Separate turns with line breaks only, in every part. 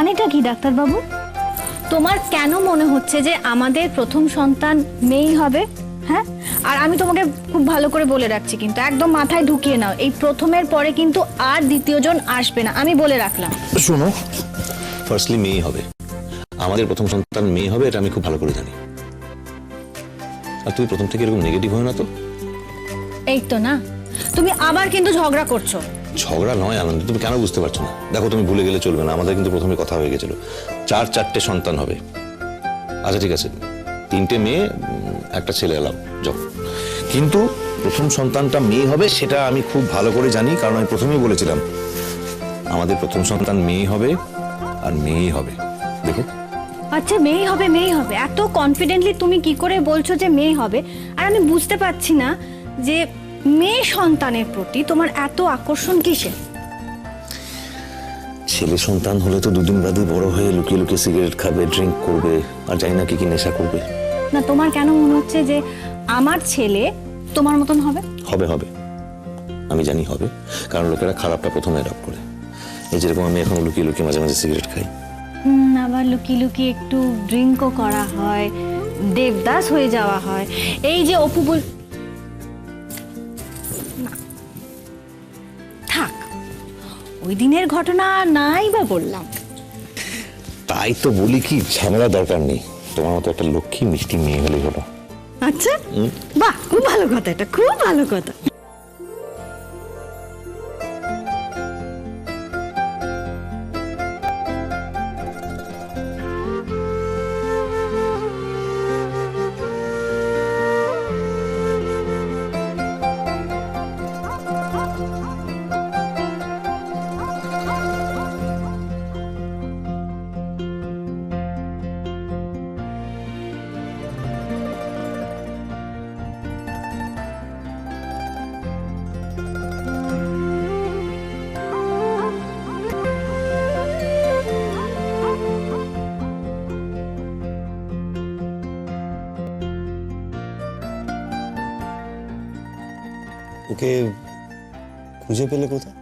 মানেটা কি ডাক্তারবাবু? তোমার কেন মনে হচ্ছে যে আমাদের প্রথম সন্তান মেয়েই হবে? হ্যাঁ, আর আমি তোমাকে খুব ভালো করে বলে রাখছি, কিন্তু একদম মাথায় ঢুকিয়ে নাও, এই প্রথমের পরে কিন্তু আর দ্বিতীয়জন আসবে না, আমি বলে রাখলাম।
শোনো, ফার্স্টলি মেয়ে হবে, আমাদের প্রথম সন্তান মেয়ে হবে, এটা আমি খুব ভালো করে জানি। আর তুমি প্রথম থেকে এরকম নেগেটিভ হয় না তো।
এই তো না, তুমি আবার কিন্তু ঝগড়া করছো।
ঝগড়া নয় আনন্দ, তুমি কেন বুঝতে পারছো না? দেখো, তুমি ভুলে গেলে চলবে না, আমাদের কিন্তু প্রথমে কথা হয়ে গেছিল 4 সন্তান হবে। আচ্ছা ঠিক আছে, 3টে মেয়ে, একটা ছেলে এলাম যাও, কিন্তু প্রথম সন্তানটা মেয়ে হবে সেটা আমি খুব ভালো করে জানি, কারণ আমি প্রথমেই বলেছিলাম আমাদের প্রথম সন্তান মেয়ে হবে, আর মেয়েই হবে। দেখো,
আচ্ছা মেয়ে হবে, মেয়ে হবে, এত কনফিডেন্টলি তুমি কি করে বলছো যে মেয়ে হবে? আর আমি বুঝতে পারছি না যে মেয়ে সন্তানের প্রতি তোমার এত আকর্ষণ কিসের?
ছেলে সন্তান হলে তো 2 দিন বাদে বড় হয়ে লুকিয়ে লুকিয়ে সিগারেট খাবে, ড্রিঙ্ক করবে, আর জানি না কি কি নেশা করবে।
না, তোমার কেন মনে হচ্ছে যে আমার ছেলে তোমার মতন হবে?
হবে হবে, আমি জানি হবে, কারণ লোকেরা খারাপটা প্রথমে অ্যাডপ্ট করে। এই যেরকম আমি এখন লুকিয়ে লুকিয়ে মাঝে মাঝে সিগারেট খাই,
আবার লুকিয়ে লুকিয়ে একটু ড্রিঙ্কও করা হয়, দেবদাস হয়ে যাওয়া হয়। এই যে অপু বল, না থাক, ওই দিনের ঘটনা নাই বা বললাম।
তাই তো বলি কি ঝামেলা দরকার নেই, তোমার মতো একটা লক্ষ্মী মিষ্টি মেয়ে হলেই হলো।
আচ্ছা, বাহ, খুব ভালো কথা, এটা খুব ভালো কথা।
ওকে খুঁজে পেলে কোথায়?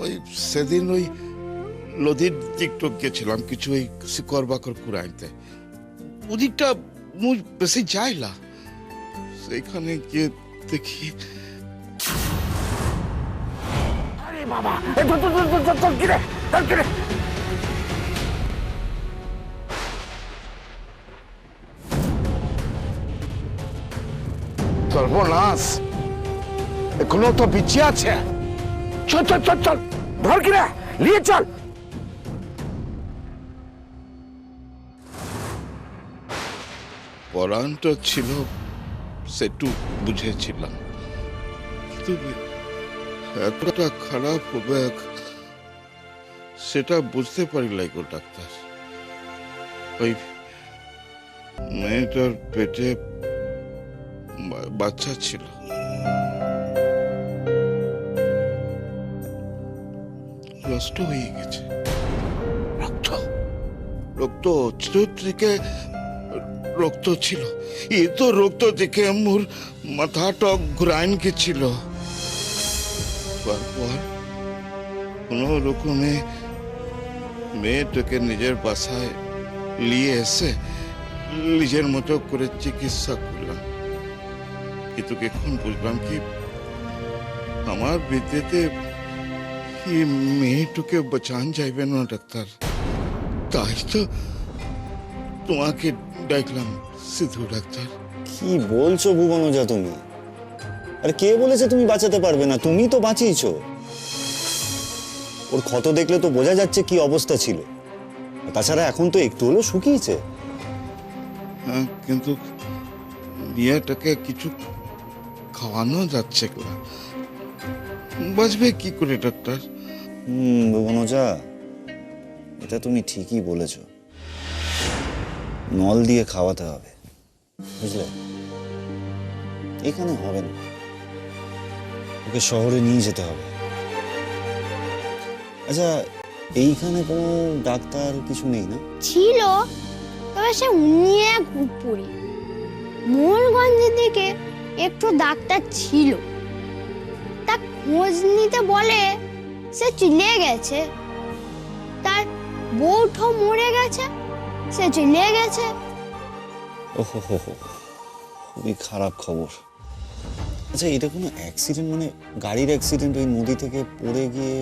ওই সেদিন ওই নদীর দিকটক গেছিলাম কিছু ওই শিকড় বাকড় কুড়ে আনতে, ওদিকটা মুখ বেশি যায় না, সেইখানে গিয়ে দেখি আরে বাবা, সর্বনাশ, এখনো তো পিছিয়ে আছে। চল চল চল চল, ধর কিরে, নিয়ে চল। পরানটা ছিল সেটু বুঝেছিলাম, কিন্তু এতটা খারাপ হবে সেটা বুঝতে পারি নাই গো ডাক্তার। ওই মেয়েটার পেটে বাচ্চা ছিল, নষ্ট হয়ে গেছে, রক্ত রক্ত থেকে রক্ত ছিল, এই তো রক্ত দেখে মোর মাথাটা ঘুরাইন গেছিল। তারপর কোন রকমে মেয়েটাকে নিজের বাসায় নিয়ে এসে নিজের মতো করে চিকিৎসা করলাম, কিন্তু এখন বুঝলাম কি আমার বিদ্যেতে এই মেয়েটাকে বাঁচান যাইবে না ডাক্তার, তাই তো তোমাকে ডাকলাম সিধু ডাক্তার।
কি বলছো ভুবনজা তুমি? আরে কে বলেছে তুমি বাঁচাতে পারবে না? তুমি তো বাঁচিয়েছো। ওর ক্ষত দেখলে তো বোঝা যাচ্ছে কি অবস্থা ছিল, তাছাড়া এখন তো একটু হলেও শুকিয়েছে।
হ্যাঁ, কিন্তু মেয়েটাকে কিছু খাওয়ানো যাচ্ছে না, বাঁচবে কি করে ডাক্তার?
ভুবনজা, এটা তুমি ঠিকই বলেছো, নল দিয়ে খাওয়াতে হবে, বুঝলে? এখানে হবে না, ওকে শহরে নিয়ে যেতে হবে। আচ্ছা, এইখানে কোনো ডাক্তার কিছু নেই না?
ছিল, তবে সে উনিয়ে ঘুরপুরি। মোহনগঞ্জের দিকে একটু ডাক্তার ছিল, তা খোঁজ নিতে বলে সে চলে গেছে। তার বউঠো মরে গেছে, সে চলে গেছে।
ওহো হো হো, খুবই খারাপ খবর। আচ্ছা, এটা কোনো অ্যাক্সিডেন্ট, মানে গাড়ির অ্যাক্সিডেন্ট, ওই নদী থেকে পড়ে গিয়ে?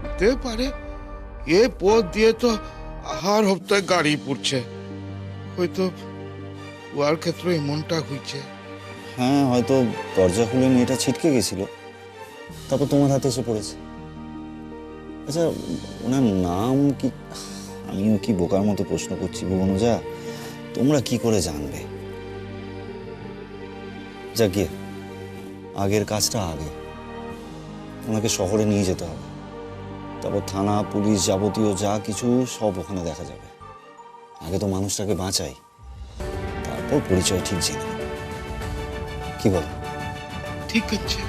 হতে পারে, এ পথ দিয়ে তো হার হপ্তায় গাড়ি পড়ছে, হয়তো ওর ক্ষেত্রে এমনটা হয়েছে।
হ্যাঁ, হয়তো দরজা খুলে মেয়েটা ছিটকে গেছিল, তারপর তোমার হাতে এসে পড়েছে। আচ্ছা, ওনার নাম কি? আমিও কি বোকার মতো প্রশ্ন করছি ভুবনজা, তোমরা কি করে জানবে? যা গিয়ে আগের কাজটা আগে, ওনাকে শহরে নিয়ে যেতে হবে, তারপর থানা পুলিশ যাবতীয় যা কিছু সব ওখানে দেখা যাবে। আগে তো মানুষটাকে বাঁচাই, তারপর পরিচয় ঠিক জেনে নেব। কি বল?
ঠিক আছে।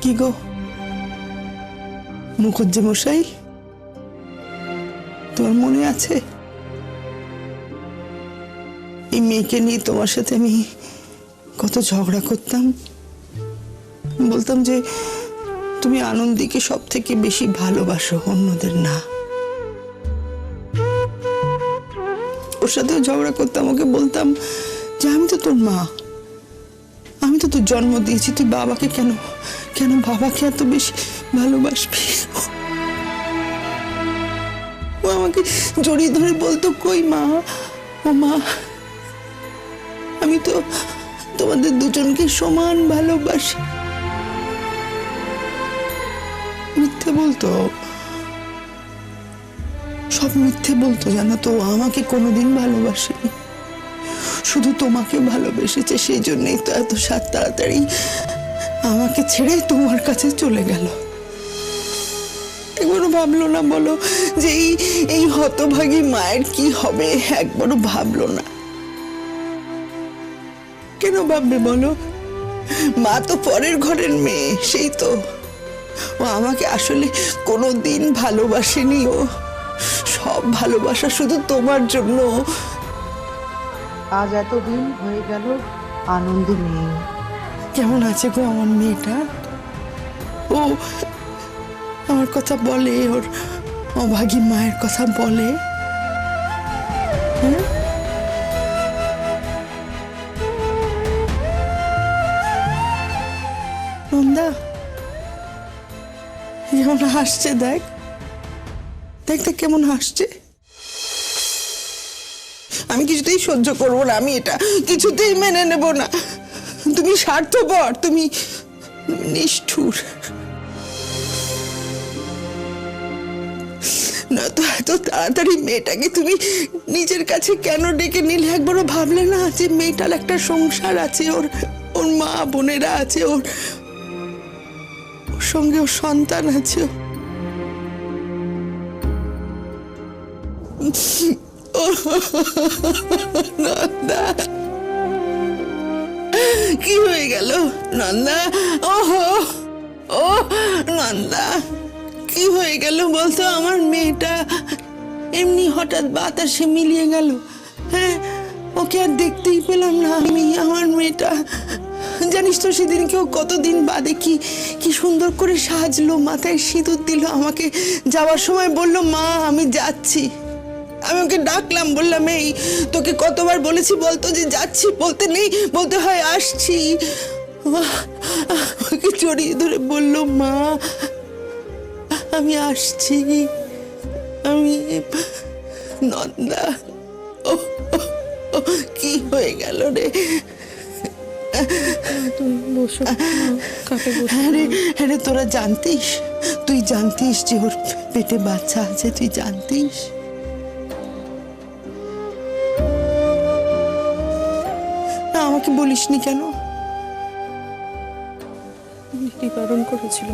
কি গো মুখুজ্জে মশাই, তোমার মনে আছে এই মেয়েকে নিয়ে তোমার সাথে আমি কত ঝগড়া করতাম? বলতাম যে তুমি আনন্দীকে সব থেকে বেশি ভালোবাসো, অন্যদের না। ওর সাথেও ঝগড়া করতাম, ওকে বলতাম যে আমি তো তোর মা, আমি তো তোর জন্ম দিয়েছি, তুই বাবাকে কেন কেন বাবাকে এত বেশি ভালোবাসবি? ও আমাকে জড়িয়ে ধরে বলতো, কই মা, ও মা, আমি তো তোমাদের দুজনকে সমান ভালোবাসি। মিথ্যে বলতো, সব মিথ্যে বলতো, জানো তো। ও আমাকে কোনোদিন ভালোবাসেনি, শুধু তোমাকে ভালোবেসেছে। সেই জন্যই তো এত তাড়াতাড়ি আমাকে ছেড়ে তোমার কাছে চলে গেল। একবারও ভাবলো না বলো যে এই হতভাগী মায়ের কি হবে? একবারও ভাবলো না। কেন ভাববে বলো? মা তো পরের ঘরের মেয়ে, সেই তো। ও আমাকে আসলে কোনোদিন ভালোবাসেনি। ও সব ভালোবাসা শুধু তোমার জন্য।
আজ এতদিন হয়ে গেল আনন্দী নেই।
কেমন আছে গো আমার মেয়েটা? ও আমার কথা বলে, ওর অভাগী মায়ের কথা বলে? হ্যাঁ? নন্দা কেমন হাসছে, দেখ দেখ দেখ কেমন হাসছে। আমি কিছুতেই সহ্য করবো না, আমি এটা কিছুতেই মেনে নেব না। তুমি স্বার্থপর, তুমি নিষ্ঠুর। না তো এত তাড়াতাড়ি মেয়েটাকে তুমি নিজের কাছে কেন ডেকে নিলে? একবারও ভাবলে না যে মেয়েটার একটা সংসার আছে, ওর ওর মা বোনেরা আছে, ওর সঙ্গে ওর সন্তান আছে। নন্দা, কি হয়ে গেল নন্দা? ওহো, ও নন্দা, কি হয়ে গেল বলতো? আমার মেয়েটা এমনি হঠাৎ বাতাসে মিলিয়ে গেল। হ্যাঁ, ওকে আর দেখতেই পেলাম না আমি। আমার মেয়েটা জানিস তো সেদিনকেও কতদিন বাদে কি কি সুন্দর করে সাজলো, মাথায় সিঁদুর দিল, আমাকে যাওয়ার সময় বললো, মা আমি যাচ্ছি। আমি ওকে ডাকলাম, বললাম, এই তোকে কতবার বলেছি বলতো যে যাচ্ছি বলতে নেই, বলতে হয় আসছি। আমাকে জড়িয়ে ধরে বললো, মা আমি আসছি, আমি। নন্দা, ও কি হয়ে গেল রে? আরে তোরা জানতিস, তুই জানতিস যে ওর পেটে বাচ্চা আছে? তুই জানতিস? না, আমাকে বলিসনি কেন?
কি বারণ করেছিল?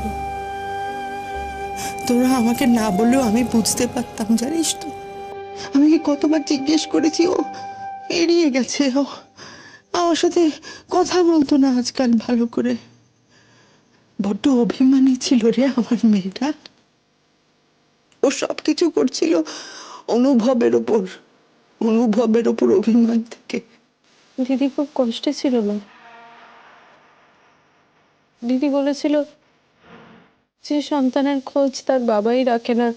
তোরা আমাকে না বললেও আমি বুঝতে পারতাম, জানিস তো। আমি কি কতবার জিজ্ঞেস করেছি, ও এড়িয়ে গেছে। ও আমার সাথে কথা বলতো না আজকাল ভালো করে। বড্ড অভিমানী ছিল রে আমার মেয়েটা। ও সব কিছু করছিল অনুভবের ওপর অভিমান থেকে।
দিদি খুব কষ্টে ছিল না? দিদি বলেছিল যে সন্তানের খোঁজ তার বাবাই রাখে না,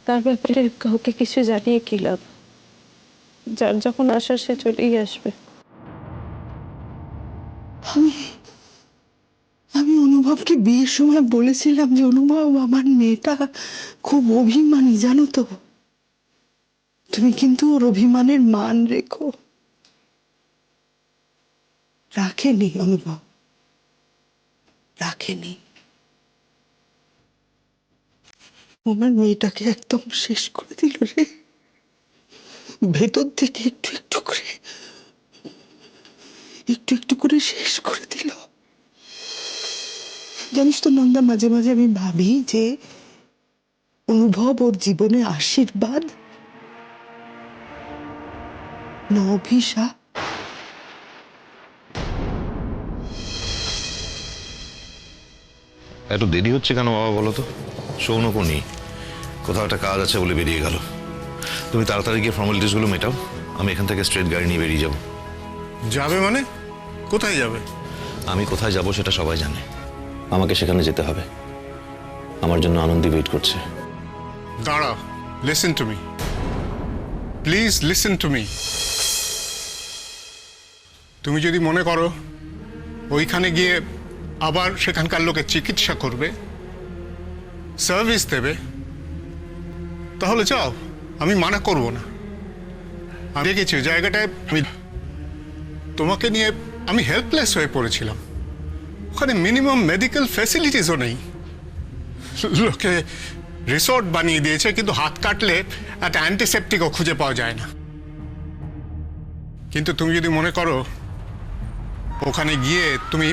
তার ব্যাপারে কাউকে কিছু জানিয়ে কি লাভ, যার যখন আসার সে চলেই আসবে।
আমি অনুভবকে বিয়ের সময় বলেছিলাম যে অনুভব, আমার মেয়েটা খুব অভিমানী, জানো তো। তুমি কিন্তু ওর অভিমানের মান রেখো। রাখেনি অনুভব, রাখেনি। আমার মেয়েটাকে একদম শেষ করে দিল রে, ভেতর থেকে একটু একটু করে শেষ করে দিল। জানিস তো নন্দা, মাঝে মাঝে আমি ভাবি যে অনুভব ওর জীবনে আশীর্বাদ না অভিশাপ।
এত দেরি হচ্ছে কেন বাবা বলো তো? সৌনকও নেই, কোথাও একটা কাজ আছে বলে বেরিয়ে গেল। তুমি তাড়াতাড়ি গিয়ে ফর্মালিটিসগুলো মেটাও, আমি এখান থেকে স্ট্রেট গাড়ি নিয়ে বেরিয়ে যাব।
যাবে মানে? কোথায় যাবে?
আমি কোথায় যাব সেটা সবাই জানে, আমাকে সেখানে যেতে হবে। আমার জন্য আনন্দী ওয়েট করছে।
দাঁড়াও, listen to me, please listen to me. তুমি যদি মনে করো ওইখানে গিয়ে আবার সেখানকার লোকে চিকিৎসা করবে, সার্ভিস দেবে, তাহলে যাও, আমি মানা করব না। আমি দেখেছি ওই জায়গাটায় তোমাকে নিয়ে আমি হেল্পলেস হয়ে পড়েছিলাম। ওখানে মিনিমাম মেডিকেল ফ্যাসিলিটিসও নেই। লোকে রিসোর্ট বানিয়ে দিয়েছে, কিন্তু হাত কাটলে একটা অ্যান্টিসেপটিকও খুঁজে পাওয়া যায় না। কিন্তু তুমি যদি মনে করো ওখানে গিয়ে তুমি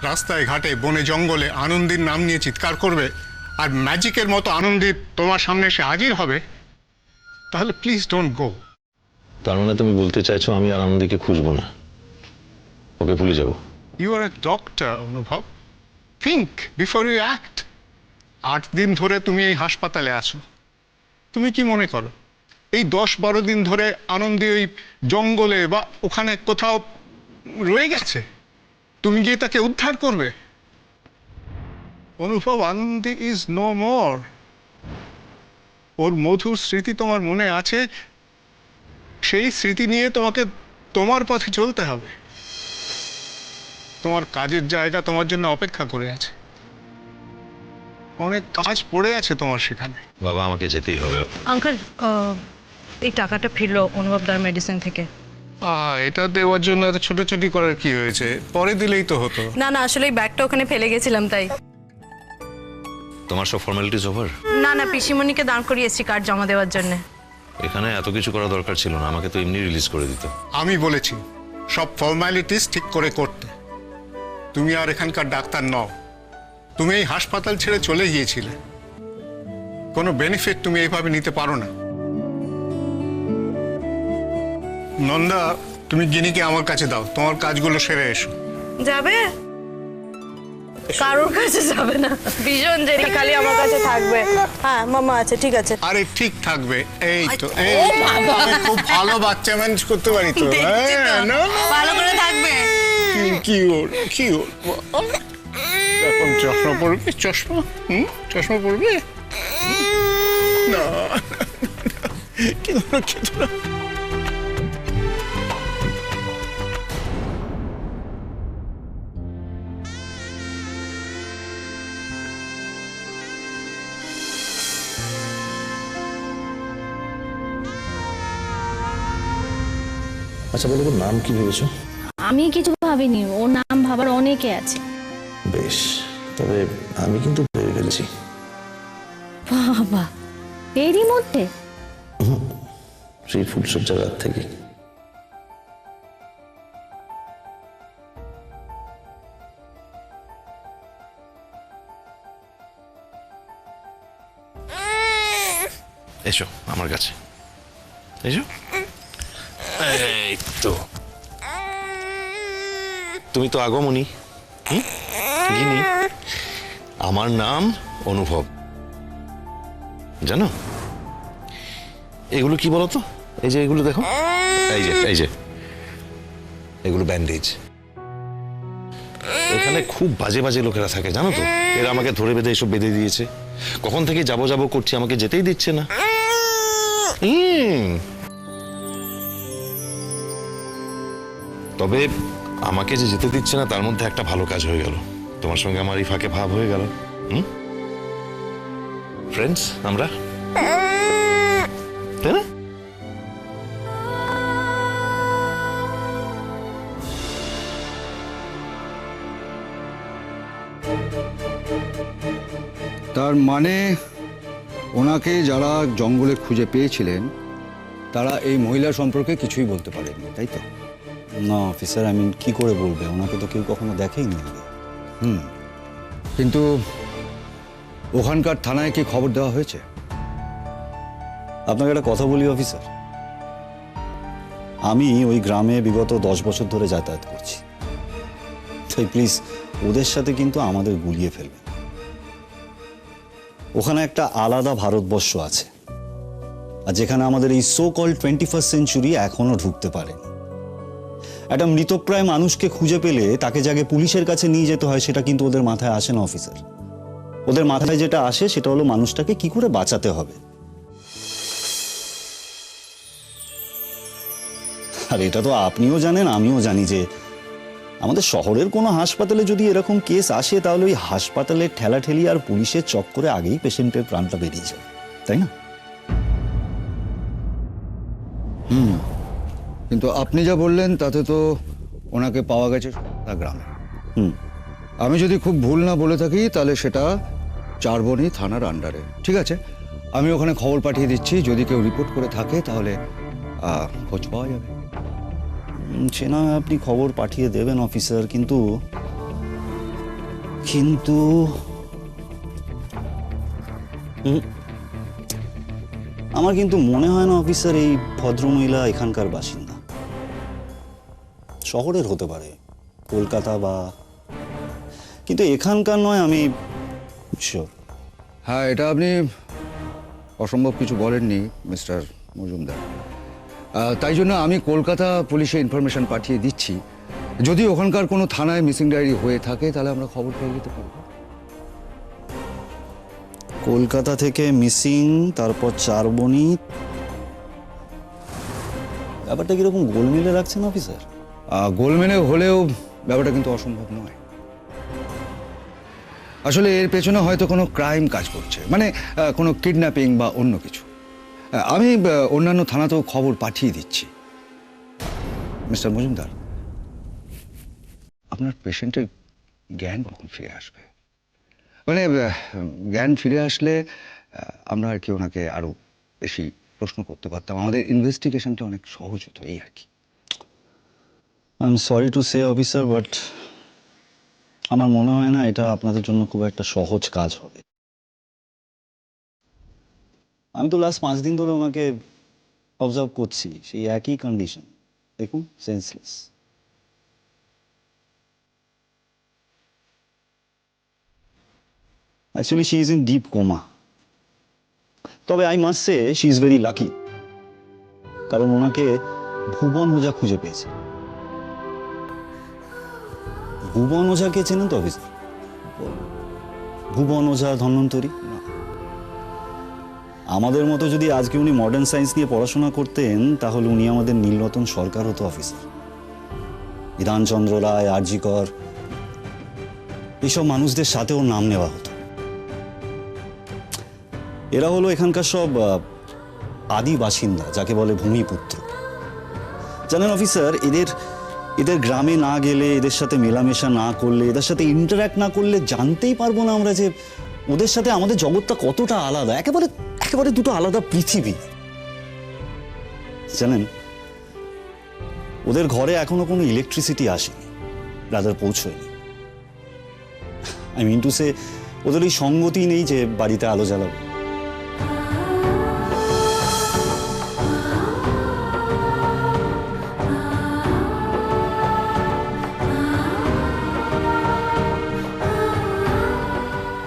রাস্তায় ঘাটে বনে জঙ্গলে আনন্দীর নাম নিয়ে চিৎকার করবে আর ম্যাজিকের মতো আনন্দী তোমার সামনে এসে হাজির হবে, তাহলে প্লিজ ডোন্ট গো।
তার মানে তুমি বলতে চাইছো আমি আর আনন্দীকে খুঁজবো না, ওকে ভুলে যাবো?
ইউ আর এ ডক্টর অনুভব, থিঙ্ক বিফোর ইউ অ্যাক্ট। 8 দিন ধরে তুমি এই হাসপাতালে আছো, তুমি কি মনে করো এই 10-12 দিন ধরে আনন্দী ওই জঙ্গলে বা ওখানে কোথাও রয়ে গেছে? তুমি গিয়ে তাকে উদ্ধার করবে? অনুভব, আনন্দী ইজ নো মোর। ওর মধুর স্মৃতি তোমার মনে আছে, সেই স্মৃতি নিয়ে তোমাকে তোমার পথে চলতে হবে। তোমার কাজের জায়গা তোমার জন্য অপেক্ষা করে আছে, অনেক কাজ পড়ে আছে তোমার সেখানে।
বাবা আমাকে যেতেই হবে।
আঙ্কেল, এই টাকাটা ফিরলো অনুভবদার মেডিসিন থেকে।
এটা দেওয়ার জন্য এত ছোটাছুটি করার কি হয়েছে? পরে দিলেই তো হতো।
না না, আসলে এই ব্যাগটা ওখানে ফেলে গেছিলাম তাই।
তোমার সব ফর্মালিটিস ওভার?
না না, পিসিমণিকে দাঁড় করিয়েছি কার্ড জমা দেওয়ার জন্য।
এখানে এত কিছু করা দরকার ছিল না, আমাকে তো এমনি রিলিজ করে দিত।
আমি বলেছি সব ফর্মালিটিস ঠিক করে করতে। তুমি আর এখানকার ডাক্তার নও, তুমি এই হাসপাতাল ছেড়ে চলে গিয়েছিলে। কোনো বেনিফিট তুমি এইভাবে নিতে পারো না। নন্দা, তুমি গিনিকে আমার কাছে দাও, তোমার কাজগুলো সেরে এসো।
যাবে? কারোর কাছে যাবে না, ভীষণ জেরি, খালি আমার কাছে থাকবে। হ্যাঁ মামা আছে, ঠিক আছে।
আরে ঠিক থাকবে, এই তো আমি খুব ভালো বাচ্চা ম্যানেজ করতে পারি তো।
ভালো করে থাকবে।
কি ওর এখন চশমা পড়বে? চশমা পড়বে না? কি
আচ্ছা বলো তো, নাম কি ভেবেছো?
আমি কিছু ভাবিনি, ওর নাম ভাবার অনেকে আছে।
বেশ, তবে আমি কিন্তু ভেবে ফেলেছি।
বাবা, এরই মধ্যে?
সেই ফুলসজ্জার রাত থেকে। এসো আমার কাছে, এসো। এই তো, তুমি তো আগমনী। গিনি, আমার নাম অনুভব, জানো? এগুলো কি বলতো? এই যে এগুলো দেখো, এই যে এগুলো ব্যান্ডেজ। এখানে খুব বাজে বাজে লোকেরা থাকে জানো তো, এরা আমাকে ধরে বেঁধে এসব বেঁধে দিয়েছে। কখন থেকে যাবো করছি, আমাকে যেতেই দিচ্ছে না। তবে আমাকে যে যেতে দিচ্ছে না তার মধ্যে একটা ভালো কাজ হয়ে গেল, তোমার সঙ্গে আমার এই ফাঁকে ভাব হয়ে গেল। ফ্রেন্ডস আমরা, তাই না?
তার মানে ওনাকে যারা জঙ্গলে খুঁজে পেয়েছিলেন তারা এই মহিলা সম্পর্কে কিছুই বলতে পারেননি, তাই তো?
না অফিসার, আমি কি করে বলবে? ওনাকে তো কেউ কখনো দেখেইনি আগে।
কিন্তু ওখানকার থানায় কি খবর দেওয়া হয়েছে?
আপনাকে একটা কথা বলি অফিসার, আমি ওই গ্রামে বিগত 10 বছর ধরে যাতায়াত করছি, তাই প্লিজ ওদের সাথে কিন্তু আমাদের গুলিয়ে ফেলবেন। ওখানে একটা আলাদা ভারতবর্ষ আছে, আর যেখানে আমাদের এই সো কল্ড 21st সেঞ্চুরি এখনো ঢুকতে পারেনি। একটা মৃতপ্রায় মানুষকে খুঁজে পেলে তাকে যাকে পুলিশের কাছে নিয়ে যেতে হয় সেটা কিন্তু ওদের মাথায় আসে না অফিসার। ওদের মাথায় যেটা আসে সেটা হলো মানুষটাকে কি করে বাঁচাতে হবে। আর এটা তো আপনিও জানেন, আমিও জানি যে আমাদের শহরের কোনো হাসপাতালে যদি এরকম কেস আসে তাহলে ওই হাসপাতালের ঠেলাঠেলি আর পুলিশের চক্করে আগেই পেশেন্টের প্রাণটা বেরিয়ে যায়, তাই না?
কিন্তু আপনি যা বললেন তাতে তো ওনাকে পাওয়া গেছে গ্রামে। আমি যদি খুব ভুল না বলে থাকি তাহলে সেটা চারবনি থানার আন্ডারে। ঠিক আছে, আমি ওখানে খবর পাঠিয়ে দিচ্ছি, যদি কেউ রিপোর্ট করে থাকে তাহলে খোঁজ পাওয়া যাবে।
সে না আপনি খবর পাঠিয়ে দেবেন অফিসার, কিন্তু কিন্তু আমার কিন্তু মনে হয় না অফিসার এই ভদ্রমহিলা এখানকার বাসিন্দা। শহরের হতে পারে, কলকাতা বা, কিন্তু এখানকার নয়, আমি শিওর।
হ্যাঁ, এটা আপনি অসম্ভব কিছু বলেননি মিস্টার মজুমদার। তাই জন্য আমি কলকাতা পুলিশে ইনফরমেশন পাঠিয়ে দিচ্ছি, যদি ওখানকার কোনো থানায় মিসিং ডায়েরি হয়ে থাকে তাহলে আমরা খবর পেয়ে যেতে পারবো।
কলকাতা থেকে মিসিং, তারপর চারবনি, ব্যাপারটা কিরকম গোলমেলে রাখছেন অফিসার?
গোলমেলে হলেও ব্যাপারটা কিন্তু অসম্ভব নয়। আসলে এর পেছনে হয়তো কোনো ক্রাইম কাজ করছে, মানে কোনো কিডন্যাপিং বা অন্য কিছু। আমি অন্যান্য থানাতেও খবর পাঠিয়ে দিচ্ছি। মিস্টার মজুমদার, আপনার পেশেন্টের জ্ঞান কখন ফিরে আসবে? মানে জ্ঞান ফিরে আসলে আমরা আর কি ওনাকে আরো বেশি প্রশ্ন করতে পারতাম, আমাদের ইনভেস্টিগেশনটা অনেক সহজ হতো, এই আর কি।
I am sorry to say officer, but আমার মনে হয় না এটা আপনাদের জন্য খুব একটা সহজ কাজ হবে। আমি তো লাস্ট 5 দিন ধরে ওনাকে অবজার্ভ করছি, সেই একই কন্ডিশন, দেখুন, senseless. Actually, she is in deep coma. তবে I must say she is very lucky, কারণ ওনাকে ভুবন ওঝা খুঁজে পেয়েছে। ভুবন ওঝাকে চেনেন তো অফিসার? ভুবন ওঝা, ধন্বন্তরী। আমাদের মতো যদি আজকে উনি মডার্ন সায়েন্স নিয়ে পড়াশোনা করতেন তাহলে উনি আমাদের নীলরতন সরকার হতো অফিসার। বিধানচন্দ্র রায়, আরজি কর, এইসব মানুষদের সাথে ওর নাম নেওয়া হতো। এরা হলো এখানকার সব আদি বাসিন্দা, যাকে বলে ভূমিপুত্র। জানেন অফিসার, এদের গ্রামে না গেলে, এদের সাথে মেলামেশা না করলে, এদের সাথে ইন্টারঅ্যাক্ট না করলে জানতেই পারবো না আমরা যে ওদের সাথে আমাদের জগৎটা কতটা আলাদা, একেবারে দুটো আলাদা পৃথিবী। জানেন, ওদের ঘরে এখনো কোনো ইলেকট্রিসিটি আসেনি, রাদার পৌঁছয়নি। আই মিন টু সে, ওদের এই সঙ্গতি নেই যে বাড়িতে আলো জ্বালাবে।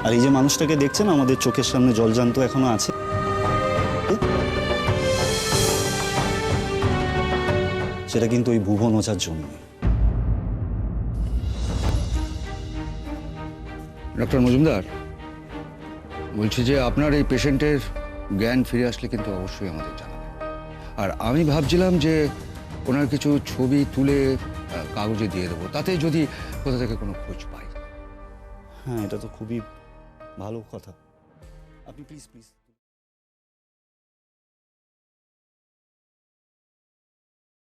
আর এই যে মানুষটাকে দেখছেন আমাদের চোখের সামনে জলজান্ত এখনো আছে, সেটা কিন্তু ওই ভুবন ওঝার জন্যই।
ডক্টর মজুমদার, বলছি যে আপনার এই পেশেন্টের জ্ঞান ফিরে আসলে কিন্তু অবশ্যই আমাদের জানাবেন। আর আমি ভাবছিলাম যে ওনার কিছু ছবি তুলে কাগজে দিয়ে দেবো, তাতে যদি কোথা থেকে কোনো খোঁজ পাই।
হ্যাঁ, এটা তো খুবই ভালো কথা। আপনি প্লিজ